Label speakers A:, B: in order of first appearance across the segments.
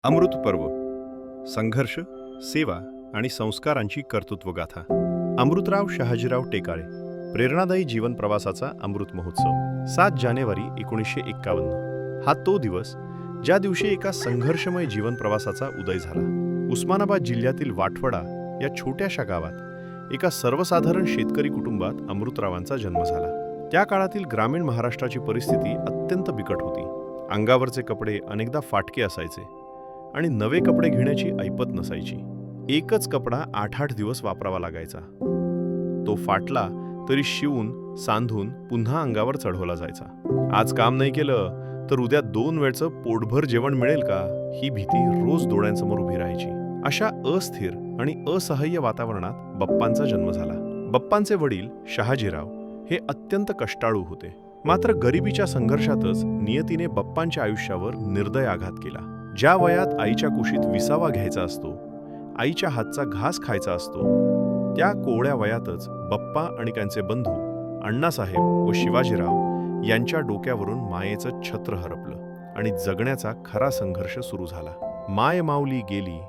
A: अमृत पर्व, संघर्ष, सेवा आणि संस्कारांची कर्तृत्वगाथा. अमृतराव शहाजीराव टेकाळे. प्रेरणादायी जीवन प्रवासाचा अमृत महोत्सव. 7 जानेवारी 1951. हा तो दिवस ज्या दिवशी एका संघर्षमय जीवन प्रवासाचा उदय झाला. उस्मानाबाद जिल्ह्यातील वाठवडा या छोट्याशा गावात एका सर्वसाधारण शेतकरी कुटुंबात अमृतरावांचा जन्म झाला. त्या काळातील ग्रामीण महाराष्ट्राची परिस्थिती अत्यंत बिकट होती. अंगावरचे कपडे अनेकदा फाटके असायचे आणि नवे कपडे घेण्याची ऐपत नसायची. एकच कपडा 8-8 दिवस वापरावा लागायचा. तो फाटला तरी शिवून सांधून पुन्हा अंगावर चढवला जायचा. आज काम नाही केलं तर उद्या 2 वेळचं पोटभर जेवण मिळेल का, ही भीती रोज डोळ्यांसमोर उभी राहायची. अशा अस्थिर आणि असहाय्य वातावरणात बप्पांचा जन्म झाला. बप्पांचे वडील शहाजीराव हे अत्यंत कष्टाळू होते. मात्र गरिबीच्या संघर्षातच नियतीने बप्पांच्या आयुष्यावर निर्दय आघात केला. ज्या वयात आईच्या कुशीत विसावा घ्यायचा असतो, आईच्या हातचा घास खायचा असतो, त्या कोवळ्या वयातच बप्पा आणि त्यांचे बंधू अण्णासाहेब व शिवाजीराव यांच्या डोक्यावरून मायेचं छत्र हरपलं आणि जगण्याचा खरा संघर्ष सुरू झाला. माय माऊली गेली,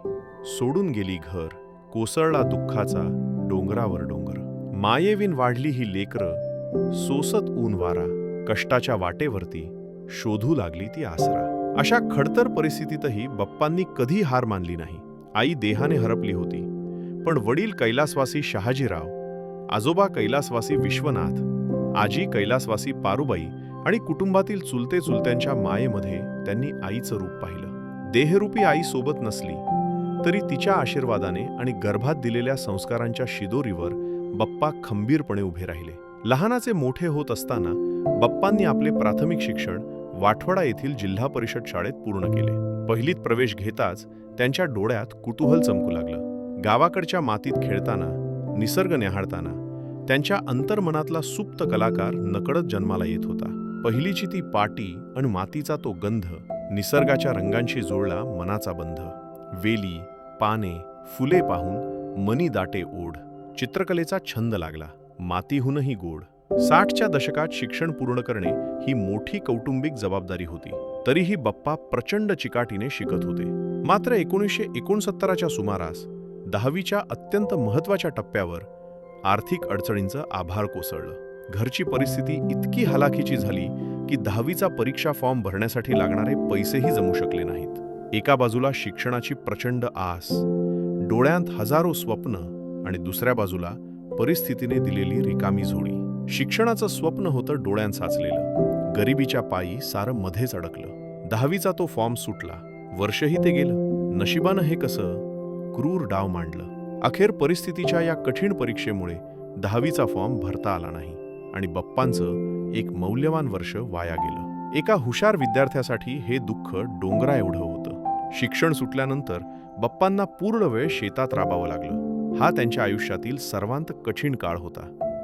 A: सोडून गेली घर, कोसळला दुःखाचा डोंगरावर डोंगर. मायेविन वाढली ही लेकरं, सोसत ऊन वारा, कष्टाच्या वाटेवरती शोधू लागली ती आसरा. अशा खडतर परिस्थितीतही बप्पांनी कधी हार मानली नाही. आई देहाने हरपली होती, पण वडील कैलासवासी शहाजीराव, आजोबा कैलासवासी विश्वनाथ, आजी कैलासवासी पारुबाई आणि कुटुंबातील चुलते चुलत्यांच्या मायेमध्ये त्यांनी आईचं रूप पाहिलं. देहरूपी आई सोबत नसली तरी तिच्या आशीर्वादाने आणि गर्भात दिलेल्या संस्कारांच्या शिदोरीवर बप्पा खंबीरपणे उभे राहिले. लहानाचे मोठे होत असताना बप्पांनी आपले प्राथमिक शिक्षण वाठवडा येथील जिल्हा परिषद शाळेत पूर्ण केले. पहिलीत प्रवेश घेताच त्यांच्या डोळ्यात कुतूहल चमकू लागलं. गावाकडच्या मातीत खेळताना, निसर्ग न्याहाळताना त्यांच्या अंतर्मनातला सुप्त कलाकार नकळत जन्माला येत होता. पहिलीची ती पाटी आणि मातीचा तो गंध, निसर्गाच्या रंगांशी जोडला मनाचा बंध. वेली, पाने, फुले पाहून मनी दाटे ओढ. चित्रकलेचा छंद लागला, मातीहूनही गोड. 60च्या दशकात शिक्षण पूर्ण करणे ही मोठी कौटुंबिक जबाबदारी होती. तरीही बप्पा प्रचंड चिकाटीने शिकत होते. मात्र 1969च्या सुमारास 10वीच्या अत्यंत महत्त्वाच्या टप्प्यावर आर्थिक अडचणींचं आभाळ कोसळलं. घरची परिस्थिती इतकी हलाखीची झाली की 10वीचा परीक्षा फॉर्म भरण्यासाठी लागणारे पैसेही जमू शकले नाहीत. एका बाजूला शिक्षणाची प्रचंड आस, डोळ्यांत हजारो स्वप्न आणि दुसऱ्या बाजूला परिस्थितीने दिलेली रिकामी झोळी. शिक्षणाचं स्वप्न होतं डोळ्यांत साचलेलं. गरिबीच्या पायी सारं मध्येच अडकलं. 10वीचा तो फॉर्म सुटला, वर्षही ते गेलं. नशिबानं हे कसं क्रूर डाव मांडलं. अखेर परिस्थितीच्या या कठीण परीक्षेमुळे 10वीचा फॉर्म भरता आला नाही आणि बप्पांचं एक मौल्यवान वर्ष वाया गेलं. एका हुशार विद्यार्थ्यासाठी हे दुःख डोंगरा एवढं होतं. शिक्षण सुटल्यानंतर बप्पांना पूर्ण वेळ शेतात राबावं लागलं. हा त्यांच्या आयुष्यातील सर्वांत कठीण काळ होता.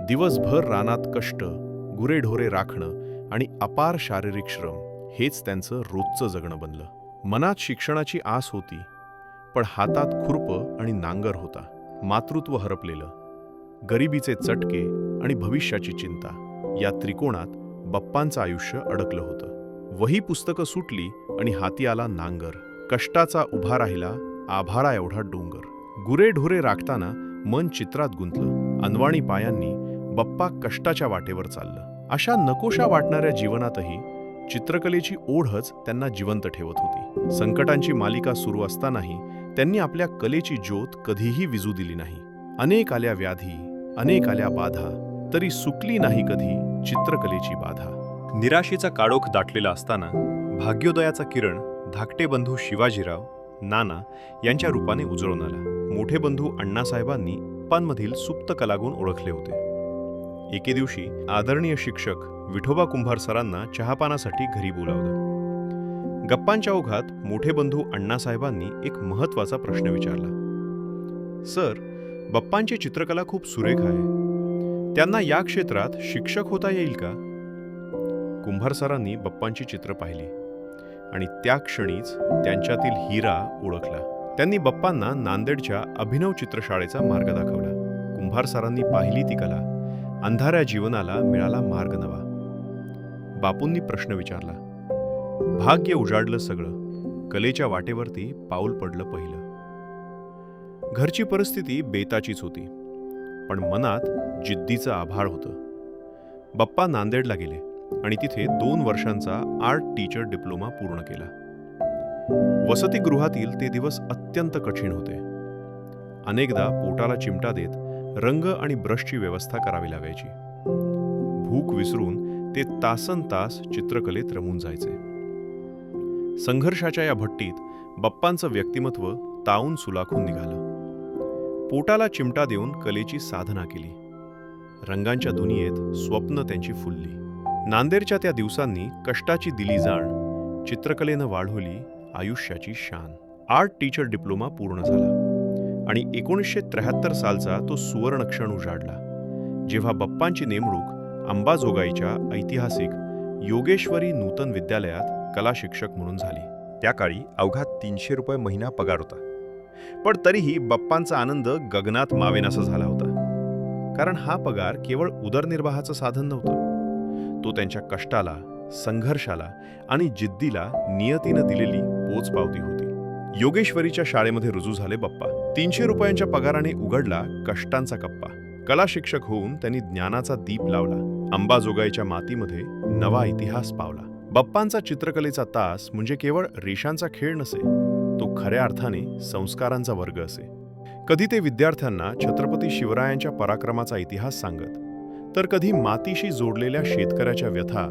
A: दिवसभर रानात कष्ट, गुरेढोरे राखणं आणि अपार शारीरिक श्रम हेच त्यांचं रोजचं जगणं बनलं. मनात शिक्षणाची आस होती, पण हातात खुरपं आणि नांगर होता. मातृत्व हरपलेलं, गरिबीचे चटके आणि भविष्याची चिंता, या त्रिकोणात बप्पांचं आयुष्य अडकलं होतं. वही पुस्तकं सुटली आणि हाती आला नांगर. कष्टाचा उभा राहिला आभाळा एवढा डोंगर. गुरेढोरे राखताना मन चित्रात गुंतलं. अनवाणी पायांनी बप्पा कष्टाच्या वाटेवर चाललं. अशा नकोशा वाटणाऱ्या जीवनातही चित्रकलेची ओढच त्यांना जिवंत ठेवत होती. संकटांची मालिका सुरू असतानाही त्यांनी आपल्या कलेची ज्योत कधीही विझू दिली नाही. अनेक आल्या व्याधी, अनेक आल्या बाधा, तरी सुटली नाही कधी चित्रकलेची बाधा. निराशेचा काळोख दाटलेला असताना भाग्योदयाचा किरण धाकटे बंधू शिवाजीराव, नाना यांच्या रूपाने उजळून आला. मोठे बंधू अण्णासाहेबांनी बप्पांमधील सुप्त कलागुण ओळखले होते. एके दिवशी आदरणीय शिक्षक विठोबा कुंभार सरांना चहापानासाठी घरी बोलावलं. गप्पांच्या ओघात मोठे बंधू अण्णासाहेबांनी एक महत्त्वाचा प्रश्न विचारला. सर, बप्पांची चित्रकला खूप सुरेख आहे. त्यांना या क्षेत्रात शिक्षक होता येईल का? कुंभार सरांनी बप्पांची चित्र पाहिली आणि त्या क्षणीच त्यांच्यातील हिरा ओळखला. त्यांनी बप्पांना नांदेडच्या अभिनव चित्रशाळेचा मार्ग दाखवला. कुंभार सरांनी पाहिली ती कला, अंधाऱ्या जीवनाला मिळाला मार्ग नवा. बापूंनी प्रश्न विचारला. भाग्य उजाडलं सगळं, कलेच्या वाटेवरती पाऊल पडलं पहिलं. घरची परिस्थिती बेताचीच होती, पण मनात जिद्दीचं आभाळ होतं. बाप्पा नांदेडला गेले आणि तिथे 2 वर्षांचा आर्ट टीचर डिप्लोमा पूर्ण केला. वसतिगृहातील ते दिवस अत्यंत कठीण होते. अनेकदा पोटाला चिमटा देत रंग आणि ब्रशची व्यवस्था करावी लागायची. भूक विसरून ते तासनतास चित्रकलेत रमून जायचे. संघर्षाच्या या भट्टीत बाप्पांचं व्यक्तिमत्व तावून सुलाखून निघालं. पोटाला चिमटा देऊन कलेची साधना केली. रंगांच्या दुनियेत स्वप्न त्यांची फुलली. नांदेडच्या त्या दिवसांनी कष्टाची दिली जाण चित्रकलेनं वाढवली आयुष्याची शान. आर्ट टीचर डिप्लोमा पूर्ण झाला आणि 1973 सालचा तो सुवर्णक्षण उजाडला, जेव्हा बाप्पांची नेमणूक अंबाजोगाईच्या ऐतिहासिक योगेश्वरी नूतन विद्यालयात कला शिक्षक म्हणून झाली. त्या काळी अवघा 300 रुपये महिना पगार होता, पण तरीही बाप्पांचा आनंद गगनात मावेनासा झाला होता. कारण हा पगार केवळ उदरनिर्वाहाचं साधन नव्हतं, तो त्यांच्या कष्टाला, संघर्षाला आणि जिद्दीला नियतीनं दिलेली पोचपावती होती. योगेश्वरीच्या शाळेमध्ये रुजू झाले बाप्पा. 300 रुपयांच्या पगाराने उघडला कष्टांचा कप्पा. कला शिक्षक होऊन त्यांनी ज्ञानाचा दीप लावला. अंबाजोगाईच्या मातीमध्ये नवा इतिहास पावला. बाप्पांचा चित्रकलेचा तास म्हणजे केवळ रेषांचा खेळ नसे, तो खऱ्या अर्थाने संस्कारांचा वर्ग असे. कधी ते विद्यार्थ्यांना छत्रपती शिवरायांच्या पराक्रमाचा इतिहास सांगत, तर कधी मातीशी जोडलेल्या शेतकऱ्याच्या व्यथा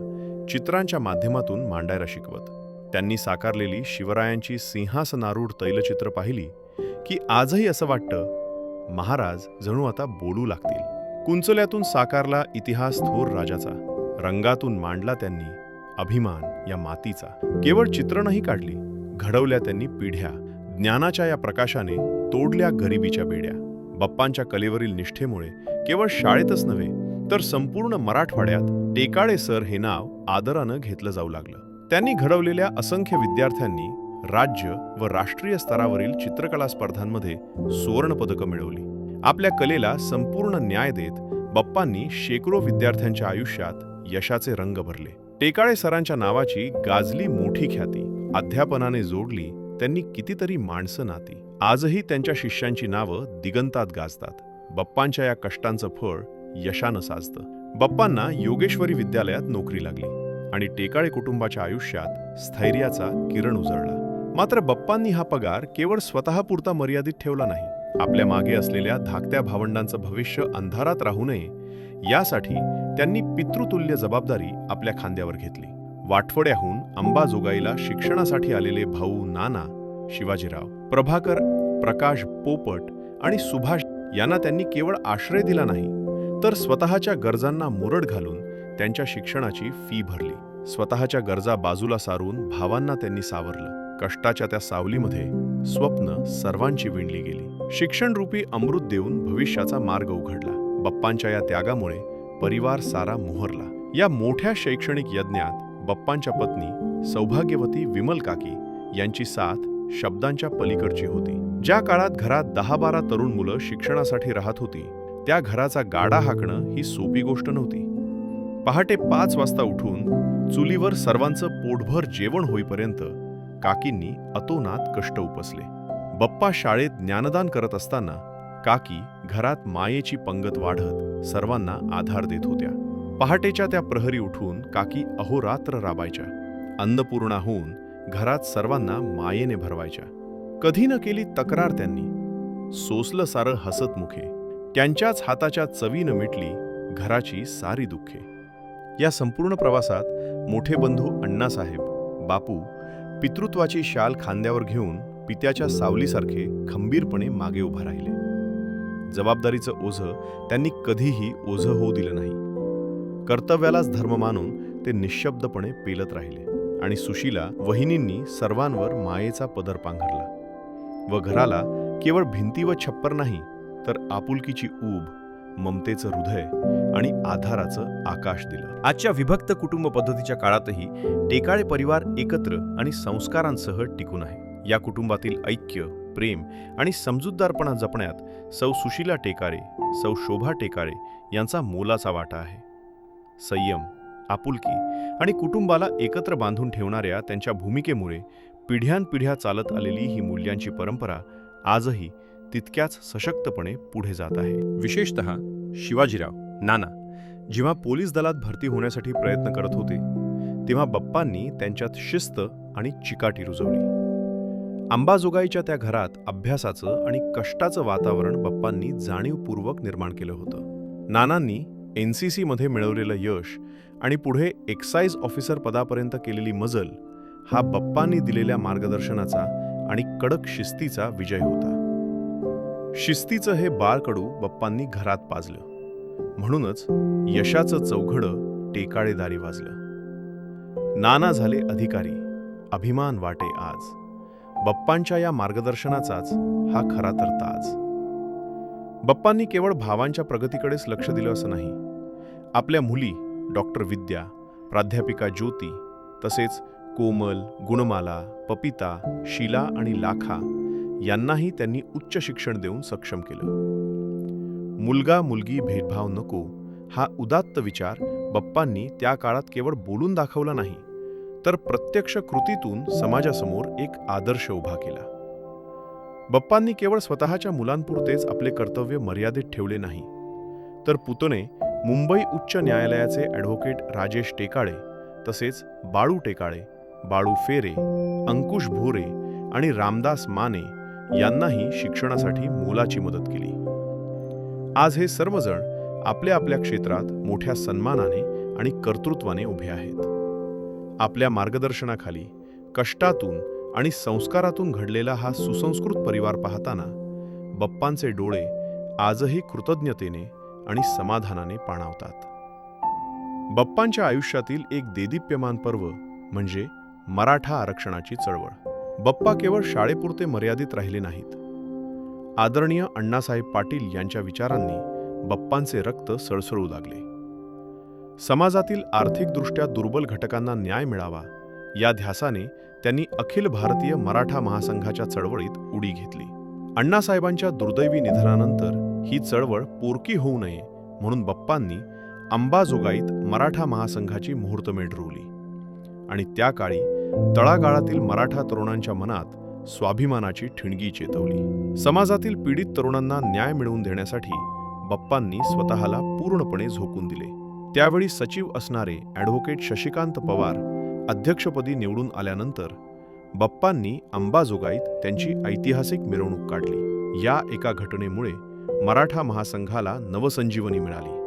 A: चित्रांच्या माध्यमातून मांडायला शिकवत. त्यांनी साकारलेली शिवरायांची सिंहासनारूढ तैलचित्र पाहिली की आजही असं वाटतं, महाराज जणू आता बोलू लागतील. कुंचल्यातून साकारला इतिहास थोर राजाचा, रंगातून मांडला त्यांनी अभिमान या मातीचा. केवळ चित्र नाही काढली, घडवल्या त्यांनी पिढ्या. ज्ञानाच्या या प्रकाशाने तोडल्या गरिबीच्या बेड्या. बाप्पांच्या कलेवरील निष्ठेमुळे केवळ शाळेतच नव्हे, तर संपूर्ण मराठवाड्यात टेकाळे सर हे नाव आदरानं घेतलं जाऊ लागलं. त्यांनी घडवलेल्या असंख्य विद्यार्थ्यांनी राज्य व राष्ट्रीय स्तरावरील चित्रकला स्पर्धांमध्ये सुवर्णपदकं मिळवली. आपल्या कलेला संपूर्ण न्याय देत बाप्पांनी शेकडो विद्यार्थ्यांच्या आयुष्यात यशाचे रंग भरले. टेकाळे सरांच्या नावाची गाजली मोठी ख्याती. अध्यापनाने जोडली त्यांनी कितीतरी माणसं नाती. आजही त्यांच्या शिष्यांची नावं दिगंतात गाजतात. बाप्पांच्या या कष्टांचं फळ यशानं साजतं. बाप्पांना योगेश्वरी विद्यालयात नोकरी लागली आणि टेकाळे कुटुंबाच्या आयुष्यात स्थैर्याचा किरण उजळला. मात्र बाप्पांनी हा पगार केवळ स्वतःपुरता मर्यादित ठेवला नाही. आपल्या मागे असलेल्या धाकट्या भावंडांचं भविष्य अंधारात राहू नये, यासाठी त्यांनी पितृतुल्य जबाबदारी आपल्या खांद्यावर घेतली. वाटवड्याहून अंबाजोगाईला शिक्षणासाठी आलेले भाऊ नाना, शिवाजीराव, प्रभाकर, प्रकाश पोपट आणि सुभाष यांना त्यांनी केवळ आश्रय दिला नाही, तर स्वतःच्या गरजांना मुरड घालून त्यांच्या शिक्षणाची फी भरली. स्वतःच्या गरजा बाजूला सारून भावांना त्यांनी सावरलं. कष्टाच्या त्या सावलीमध्ये स्वप्न सर्वांची विणली गेली. शिक्षणरूपी अमृत देऊन भविष्याचा मार्ग उघडला. बाप्पांच्या या त्यागामुळे परिवार सारा मोहरला. या मोठ्या शैक्षणिक यज्ञात बाप्पांच्या पत्नी सौभाग्यवती विमल काकी यांची साथ शब्दांच्या पलीकडची होती. ज्या काळात घरात 10-12 तरुण मुलं शिक्षणासाठी राहत होती, त्या घराचा गाडा हाकणं ही सोपी गोष्ट नव्हती. पहाटे 5 वाजता उठून चुलीवर सर्वांचं पोटभर जेवण होईपर्यंत काकींनी अतोनात कष्ट उपसले. बाप्पा शाळेत ज्ञानदान करत असताना काकी घरात मायेची पंगत वाढत सर्वांना आधार देत होत्या. पहाटेच्या त्या प्रहरी उठून काकी अहोरात्र राबायच्या. अन्नपूर्णा होऊन घरात सर्वांना मायेने भरवायच्या. कधी न केली तक्रार त्यांनी. सोसलं सारं हसत मुखे. त्यांच्याच हाताच्या चवीनं मिटली घराची सारी दुःखे. या संपूर्ण प्रवासात मोठे बंधू अण्णासाहेब, बापू पितृत्वाची शाल खांद्यावर घेऊन पित्याच्या सावलीसारखे खंबीरपणे मागे उभा राहिले. जबाबदारीचं ओझं त्यांनी कधीही ओझं होऊ दिलं नाही. कर्तव्यालाच धर्म मानून ते निःशब्दपणे पेलत राहिले. आणि सुशीला वहिनींनी सर्वांवर मायेचा पदर पांघरला व घराला केवळ भिंती व छप्पर नाही, तर आपुलकीची ऊब, ममतेचं हृदय आणि आधाराचं आकाश दिलं. आजच्या विभक्त कुटुंब पद्धतीच्या काळातही टेकाळे परिवार एकत्र आणि संस्कारांसह टिकून आहे. या कुटुंबातील ऐक्य, प्रेम आणि समजूतदारपणा जपण्यात सौ सुशीला टेकाळे, सौ शोभा टेकाळे यांचा मोलाचा वाटा आहे. संयम, आपुलकी आणि कुटुंबाला एकत्र बांधून ठेवणाऱ्या त्यांच्या भूमिकेमुळे पिढ्यानपिढ्या चालत आलेली ही मूल्यांची परंपरा आजही तितक्याच सशक्तपणे पुढे जात आहे. विशेषतः शिवाजीराव नाना जेव्हा पोलीस दलात भरती होण्यासाठी प्रयत्न करत होते, तेव्हा बाप्पांनी त्यांच्यात शिस्त आणि चिकाटी रुजवली. अंबाजोगाईच्या त्या घरात अभ्यासाचं आणि कष्टाचं वातावरण बाप्पांनी जाणीवपूर्वक निर्माण केलं होतं. नानांनी NCC मध्ये मिळवलेलं यश आणि पुढे एक्साईज ऑफिसर पदापर्यंत केलेली मजल हा बाप्पांनी दिलेल्या मार्गदर्शनाचा आणि कडक शिस्तीचा विजय होता. शिस्तीचं हे बाळकडू बाप्पांनी घरात पाजलं, म्हणूनच यशाचं चौघडं टेकाळेदारी वाजलं. नाना झाले अधिकारी, अभिमान वाटे आज. बाप्पांच्या या मार्गदर्शनाचाच हा खरा तर ताज. बाप्पांनी केवळ भावांच्या प्रगतीकडेच लक्ष दिलं असं नाही. आपल्या मुली डॉक्टर विद्या, प्राध्यापिका ज्योती, तसेच कोमल, गुणमाला, पपिता, शीला आणि लाखा यांनाही त्यांनी उच्च शिक्षण देऊन सक्षम केलं. मुलगा मुलगी भेदभाव नको हा उदात्त विचार बाप्पांनी त्या काळात केवळ बोलून दाखवला नाही, तर प्रत्यक्ष कृतीतून समाजासमोर एक आदर्श उभा केला. बाप्पांनी केवळ स्वतःच्या मुलांपुरतेच आपले कर्तव्य मर्यादित ठेवले नाही, तर पुतणे मुंबई उच्च न्यायालयाचे ॲडव्होकेट राजेश टेकाळे, तसेच बाळू टेकाळे, बाळू फेरे, अंकुश भोरे आणि रामदास माने यांनाही शिक्षणासाठी मोलाची मदत केली. आज हे सर्वजण आपल्या आपल्या क्षेत्रात मोठ्या सन्मानाने आणि कर्तृत्वाने उभे आहेत. आपल्या मार्गदर्शनाखाली कष्टातून आणि संस्कारातून घडलेला हा सुसंस्कृत परिवार पाहताना बाप्पांचे डोळे आजही कृतज्ञतेने आणि समाधानाने पाणावतात. बाप्पांच्या आयुष्यातील एक देदीप्यमान पर्व म्हणजे मराठा आरक्षणाची चळवळ. बाप्पा केवळ शाळेपुरते मर्यादित राहिले नाहीत. आदरणीय अण्णासाहेब पाटील यांच्या विचारांनी बाप्पांचे रक्त सळसळू लागले. समाजातील आर्थिकदृष्ट्या दुर्बल घटकांना न्याय मिळावा या ध्यासाने त्यांनी अखिल भारतीय मराठा महासंघाच्या चळवळीत उडी घेतली. अण्णासाहेबांच्या दुर्दैवी निधनानंतर ही चळवळ पोरकी होऊ नये म्हणून बाप्पांनी अंबाजोगाईत मराठा महासंघाची मुहूर्तमेढ रोवली आणि त्या काळी तळागाळातील मराठा तरुणांच्या मनात स्वाभिमानाची ठिणगी चेतवली. समाजातील पीडित तरुणांना न्याय मिळवून देण्यासाठी बाप्पांनी स्वतःला पूर्णपणे झोकून दिले. त्यावेळी सचिव असणारे ॲडव्होकेट शशिकांत पवार अध्यक्षपदी निवडून आल्यानंतर बाप्पांनी अंबाजोगाईत त्यांची ऐतिहासिक मिरवणूक काढली. या एका घटनेमुळे मराठा महासंघाला नवसंजीवनी मिळाली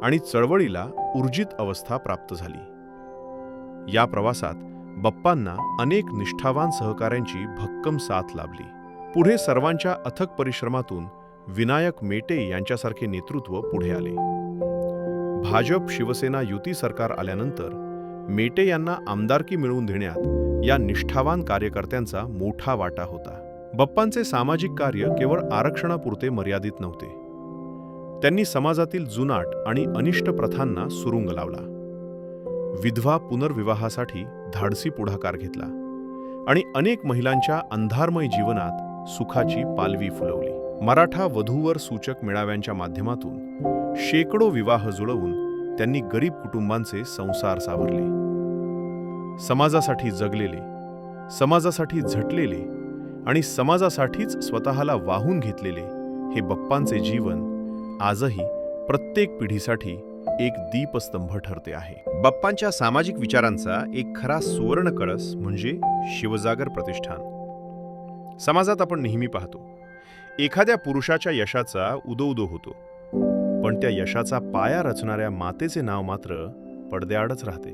A: आणि चळवळीला ऊर्जित अवस्था प्राप्त झाली. या प्रवासात बाप्पांना अनेक निष्ठावान सहकाऱ्यांची भक्कम साथ लाभली. पुढे सर्वांच्या अथक परिश्रमातून विनायक मेटे यांच्यासारखे नेतृत्व पुढे आले. भाजप शिवसेना युती सरकार आल्यानंतर मेटे यांना आमदारकी मिळवून देण्यात या निष्ठावान कार्यकर्त्यांचा मोठा वाटा होता. बाप्पांचे सामाजिक कार्य केवळ आरक्षणापुरते मर्यादित नव्हते. त्यांनी समाजातील जुनाट आणि अनिष्ट प्रथांना सुरुंग लावला. विधवा पुनर्विवाहासाठी धाडसी पुढाकार घेतला आणि अनेक महिलांच्या अंधारमय जीवनात सुखाची पालवी फुलवली. मराठा वधूवर सूचक मेळाव्यांच्या माध्यमातून शेकडो विवाह जुळवून त्यांनी गरीब कुटुंबांचे संसार सावरले. समाजासाठी जगलेले, समाजासाठी झटलेले आणि समाजासाठीच स्वतःला वाहून घेतलेले हे बाप्पांचे जीवन आजही प्रत्येक पिढीसाठी एक दीपस्तंभ ठरते आहे. बाप्पांच्या सामाजिक विचारांचा एक खरा सुवर्ण कळस म्हणजे शिवजागर प्रतिष्ठान. समाजात आपण नेहमी पाहतो, एखाद्या पुरुषाच्या यशाचा उदो होतो, पण त्या यशाचा पाया रचणाऱ्या मातेचे नाव मात्र पडद्याआडच राहते.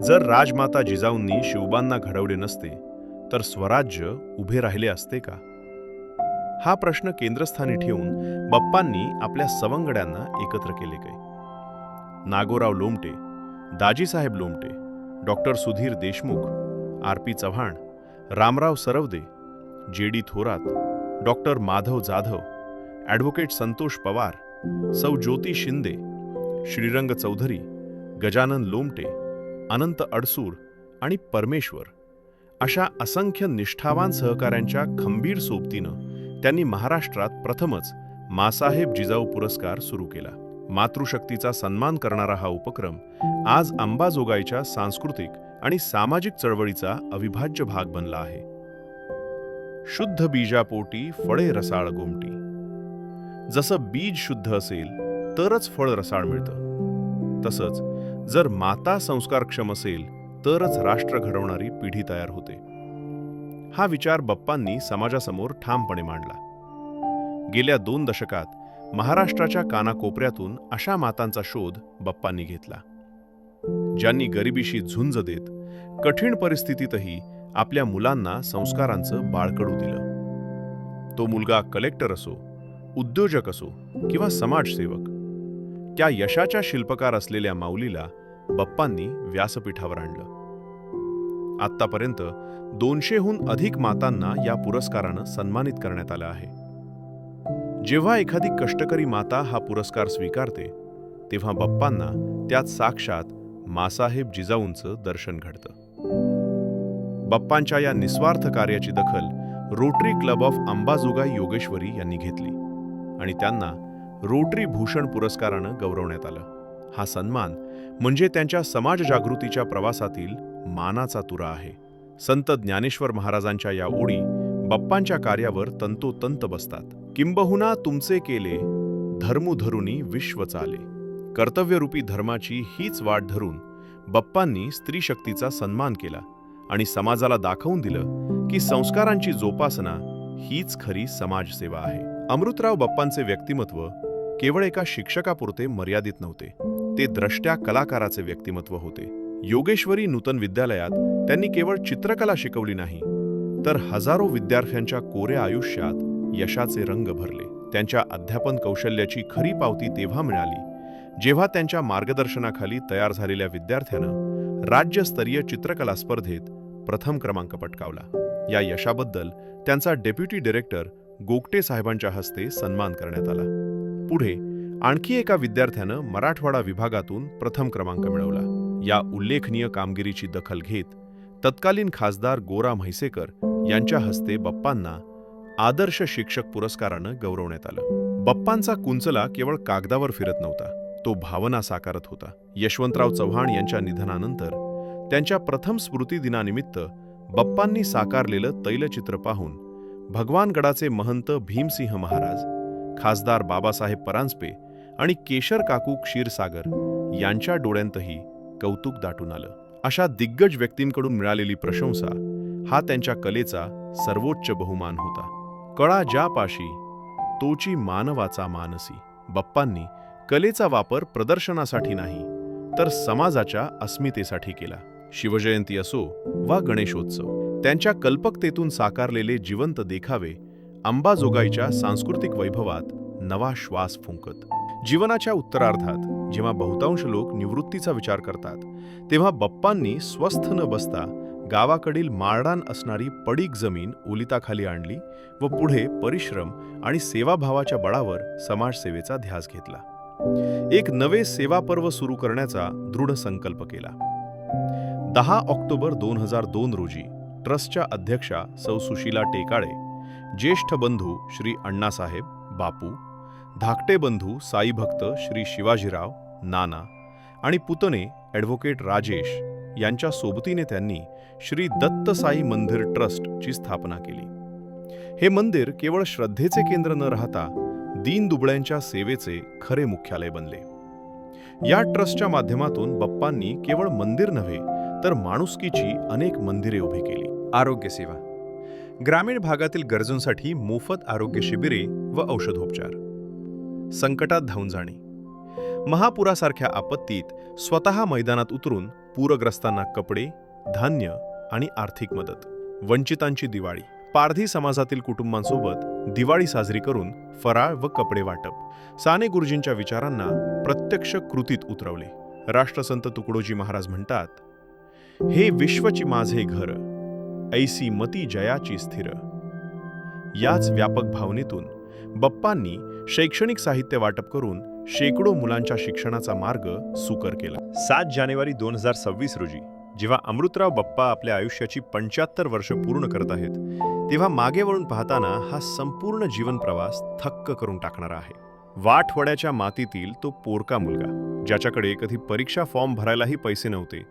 A: जर राजमाता जिजाऊंनी शिवबांना घडवले नसते तर स्वराज्य उभे राहिले असते का? हा प्रश्न केंद्रस्थानी ठेवून बाप्पांनी आपल्या सवंगड्यांना एकत्र केले काय? Nagorao Lomte, Dajisaheb Lomte, doctor Sudhir Deshmukh, RP Chavan, Ramrao Sarvade, JD Thorat, doctor Madhav Jadhav, advocate Santosh Pawar, सौ ज्योती शिंदे, श्रीरंग चौधरी, गजानन लोमटे, अनंत अडसूर आणि परमेश्वर अशा असंख्य निष्ठावान सहकाऱ्यांच्या खंबीर सोबतीनं त्यांनी महाराष्ट्रात प्रथमच मासाहेब जिजाऊ पुरस्कार सुरू केला. मातृशक्तीचा सन्मान करणारा हा उपक्रम आज अंबाजोगाईच्या सांस्कृतिक आणि सामाजिक चळवळीचा अविभाज्य भाग बनला आहे. शुद्ध बीजापोटी फळे रसाळ गोमटी. जसं बीज शुद्ध असेल तरच फळ रसाळ मिळतं, तसंच जर माता संस्कारक्षम असेल तरच राष्ट्र घडवणारी पिढी तयार होते. हा विचार बाप्पांनी समाजासमोर ठामपणे मांडला. गेल्या 2 दशकात महाराष्ट्राच्या कानाकोपऱ्यातून अशा मातांचा शोध बाप्पांनी घेतला, ज्यांनी गरिबीशी झुंज देत कठीण परिस्थितीतही आपल्या मुलांना संस्कारांचं बाळकडू दिलं. तो मुलगा कलेक्टर असो, उद्योजक असो किंवा समाजसेवक, त्या यशाच्या शिल्पकार असलेल्या माऊलीला बाप्पांनी व्यासपीठावर आणलं. आत्तापर्यंत 200हून अधिक मातांना या पुरस्कारानं सन्मानित करण्यात आलं आहे. जेव्हा एखादी कष्टकरी माता हा पुरस्कार स्वीकारते तेव्हा बाप्पांना त्यात साक्षात मासाहेब जिजाऊंचं दर्शन घडतं. बाप्पांच्या या निस्वार्थ कार्याची दखल rotary club of Ambajogai Yogeshwari यांनी घेतली आणि त्यांना रोटरी भूषण पुरस्कारानं गौरवण्यात आलं. हा सन्मान म्हणजे त्यांच्या समाज जागृतीच्या प्रवासातील मानाचा तुरा आहे. संत ज्ञानेश्वर महाराजांच्या या ओळी बाप्पांच्या कार्यावर तंतोतंत बसतात. किंबहुना तुमचे केले धर्मू धरुनी विश्व चाले. कर्तव्यरूपी धर्माची हीच वाट धरून बाप्पांनी स्त्री शक्तीचा सन्मान केला आणि समाजाला दाखवून दिलं की संस्कारांची जोपासना हीच खरी समाजसेवा आहे. अमृतराव बाप्पांचे व्यक्तिमत्व केवळ एका शिक्षकापुरते मर्यादित नव्हते. ते द्रष्ट्या कलाकाराचे व्यक्तिमत्व होते. योगेश्वरी नूतन विद्यालयात त्यांनी केवळ चित्रकला शिकवली नाही, तर हजारो विद्यार्थ्यांच्या कोऱ्या आयुष्यात यशाचे रंग भरले. त्यांच्या अध्यापन कौशल्याची खरी पावती तेव्हा मिळाली जेव्हा त्यांच्या मार्गदर्शनाखाली तयार झालेल्या विद्यार्थ्यानं राज्यस्तरीय चित्रकला स्पर्धेत प्रथम क्रमांक पटकावला. या यशाबद्दल त्यांचा डेप्युटी डायरेक्टर गोगटे साहेबांच्या हस्ते सन्मान करण्यात आला. पुढे आणखी एका विद्यार्थ्यानं मराठवाडा विभागातून प्रथम क्रमांक मिळवला. या उल्लेखनीय कामगिरीची दखल घेत तत्कालीन खासदार गोरा म्हैसेकर यांच्या हस्ते बाप्पांना आदर्श शिक्षक पुरस्कारानं गौरवण्यात आलं. बाप्पांचा कुंचला केवळ कागदावर फिरत नव्हता, तो भावना साकारत होता. यशवंतराव चव्हाण यांच्या निधनानंतर त्यांच्या प्रथम स्मृतिदिनानिमित्त बाप्पांनी साकारलेलं तैलचित्र पाहून भगवानगडाचे महंत भीमसिंह महाराज, खासदार बाबासाहेब परांजपे आणि केशर काकू क्षीरसागर यांच्या डोळ्यांतही कौतुक दाटून आलं. अशा दिग्गज व्यक्तींकडून मिळालेली प्रशंसा हा त्यांच्या कलेचा सर्वोच्च बहुमान होता. कळा ज्यापाशी तोची मानवाचा मानसी. बाप्पांनी कलेचा वापर प्रदर्शनासाठी नाही तर समाजाच्या अस्मितेसाठी केला. शिवजयंती असो वा गणेशोत्सव, त्यांच्या कल्पकतेतून साकारलेले जिवंत देखावे अंबाजोगाईच्या सांस्कृतिक वैभवात नवा श्वास फुंकत. जीवनाच्या उत्तरार्धात जेव्हा बहुतांश लोक निवृत्तीचा विचार करतात तेव्हा बाप्पांनी स्वस्थ न बसता गावाकडील मारडान असणारी पडीक जमीन ओलिताखाली आणली व पुढे परिश्रम आणि सेवाभावाच्या बळावर समाजसेवेचा ध्यास घेतला. एक नवे सेवा पर्व सुरू करण्याचा दृढ संकल्प केला. 10 ऑक्टोबर 2002 रोजी ट्रस्टच्या अध्यक्षा सौ सुशीला टेकाळे, ज्येष्ठ बंधू श्री अण्णासाहेब बापू, धाकटे बंधू साई भक्त श्री शिवाजीराव नाना आणि पुतणे ॲडव्होकेट राजेश यांच्या सोबतीने त्यांनी श्री दत्त साई मंदिर ट्रस्टची स्थापना केली. हे मंदिर केवळ श्रद्धेचे केंद्र न राहता दीनदुबळ्यांच्या सेवेचे खरे मुख्यालय बनले. या ट्रस्टच्या माध्यमातून बाप्पांनी केवळ मंदिर नव्हे तर माणुसकीची अनेक मंदिरे उभी केली.
B: आरोग्य सेवा, ग्रामीण भागातील गरजूंसाठी मोफत आरोग्य शिबिरे व औषधोपचार. संकटात धावून जाणे, महापुरासारख्या आपत्तीत स्वतः मैदानात उतरून पूरग्रस्तांना कपडे, धान्य आणि आर्थिक मदत. वंचितांची दिवाळी, पारधी समाजातील कुटुंबांसोबत दिवाळी साजरी करून फराळ व कपडे वाटप. साने गुरुजींच्या विचारांना प्रत्यक्ष कृतीत उतरवले. राष्ट्रसंत तुकडोजी महाराज म्हणतात, हे विश्वची माझे घर, ऐसी मती जयाची स्थिर. याच व्यापक भावनेतून बाप्पांनी शैक्षणिक साहित्य वाटप करून शेकडो मुलांच्या शिक्षणाचा मार्ग सुकर केला. 7 जानेवारी 2026 रोजी जेव्हा अमृतराव बाप्पा आपल्या आयुष्याची 75 वर्ष पूर्ण करत आहेत, तेव्हा मागे वळून पाहताना हा संपूर्ण जीवन प्रवास थक्क करून टाकणारा आहे. वाटवड्याच्या मातीतील तो पोरका मुलगा, ज्याच्याकडे कधी परीक्षा फॉर्म भरायलाही पैसे नव्हते,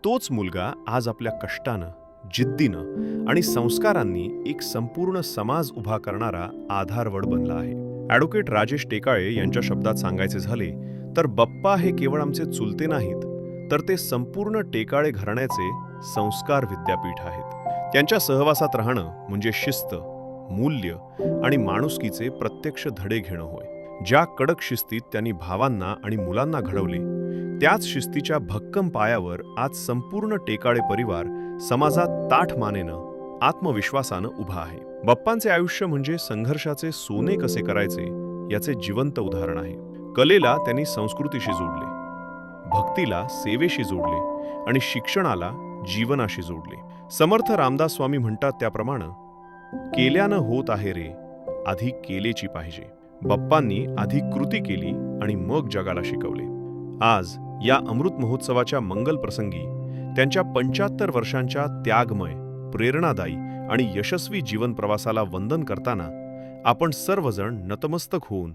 A: तोच मुलगा आज आपल्या कष्टानं, जिद्दीनं आणि संस्कारांनी एक संपूर्ण समाज उभा करणारा आधारवड बनला आहे. ॲडव्होकेट राजेश टेकाळे यांच्या शब्दात सांगायचे झाले तर बप्पा हे केवळ आमचे चुलते नाहीत, तर ते संपूर्ण टेकाळे घराण्याचे संस्कार विद्यापीठ आहेत. त्यांच्या सहवासात राहणं म्हणजे शिस्त, मूल्य आणि माणुसकीचे प्रत्यक्ष धडे घेणं होय. ज्या कडक शिस्तीत त्यांनी भावांना आणि मुलांना घडवले, त्याच शिस्तीच्या भक्कम पायावर आज संपूर्ण टेकाळे परिवार समाजात ताठ मानेनं, आत्मविश्वासानं उभा आहे. बप्पांचे आयुष्य म्हणजे संघर्षाचे सोने कसे करायचे याचे जिवंत उदाहरण आहे. कलेला त्यांनी संस्कृतीशी जोडले, भक्तीला सेवेशी जोडले आणि शिक्षणाला जीवनाशी जोडले. समर्थ रामदास स्वामी म्हणतात त्याप्रमाणे, केल्यानं होत आहे रे, आधी केलेची पाहिजे. बप्पांनी आधी कृती केली आणि मग जगाला शिकवले. आज या अमृत महोत्सवाच्या मंगल प्रसंगी त्यांच्या 75 वर्षांच्या त्यागमय, प्रेरणादायी आणि यशस्वी जीवन प्रवासाला वंदन करताना आपण सर्वजण नतमस्तक होऊन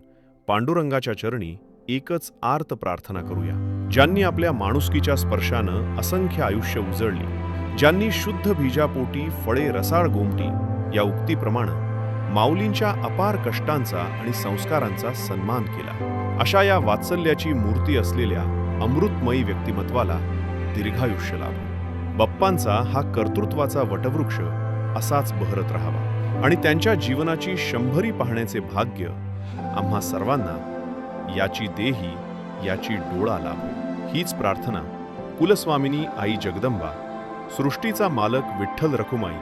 A: पांडुरंगाच्या चरणी एकच आर्त प्रार्थना करूया. ज्यांनी आपल्या माणुसकीच्या स्पर्शानं असंख्य आयुष्य उजळली, ज्यांनी शुद्ध बीजापोटी फळे रसाळ गोमटी या उक्तीप्रमाणे माऊलींच्या अपार कष्टांचा आणि संस्कारांचा सन्मान केला, अशा या वात्सल्याची मूर्ती असलेल्या अमृतमयी व्यक्तिमत्वाला दीर्घायुष्य लाभो. बप्पांचा हा कर्तृत्वाचा वटवृक्ष असाच बहरत राहावा आणि त्यांच्या जीवनाची 100 पाहण्याचे भाग्य आम्हा सर्वांना याची देही, याची डोळा लाभो. हीच प्रार्थना कुलस्वामिनी आई जगदंबा, सृष्टीचा मालक विठ्ठल रखुमाई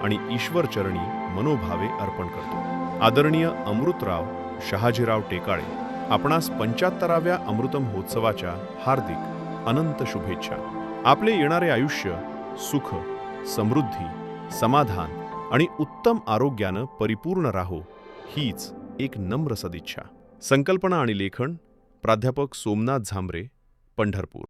A: आणि ईश्वर चरणी मनोभावे अर्पण करतो. आदरणीय अमृतराव शहाजीराव टेकाळे, आपणास 75व्या अमृत महोत्सवाच्या हार्दिक अनंत शुभेच्छा. आपले येणारे आयुष्य सुख, समृद्धी, समाधान आणि उत्तम आरोग्यानं परिपूर्ण राहो, हीच एक नम्र सदिच्छा. संकल्पना आणि लेखन प्राध्यापक सोमनाथ झांबरे, पंढरपूर.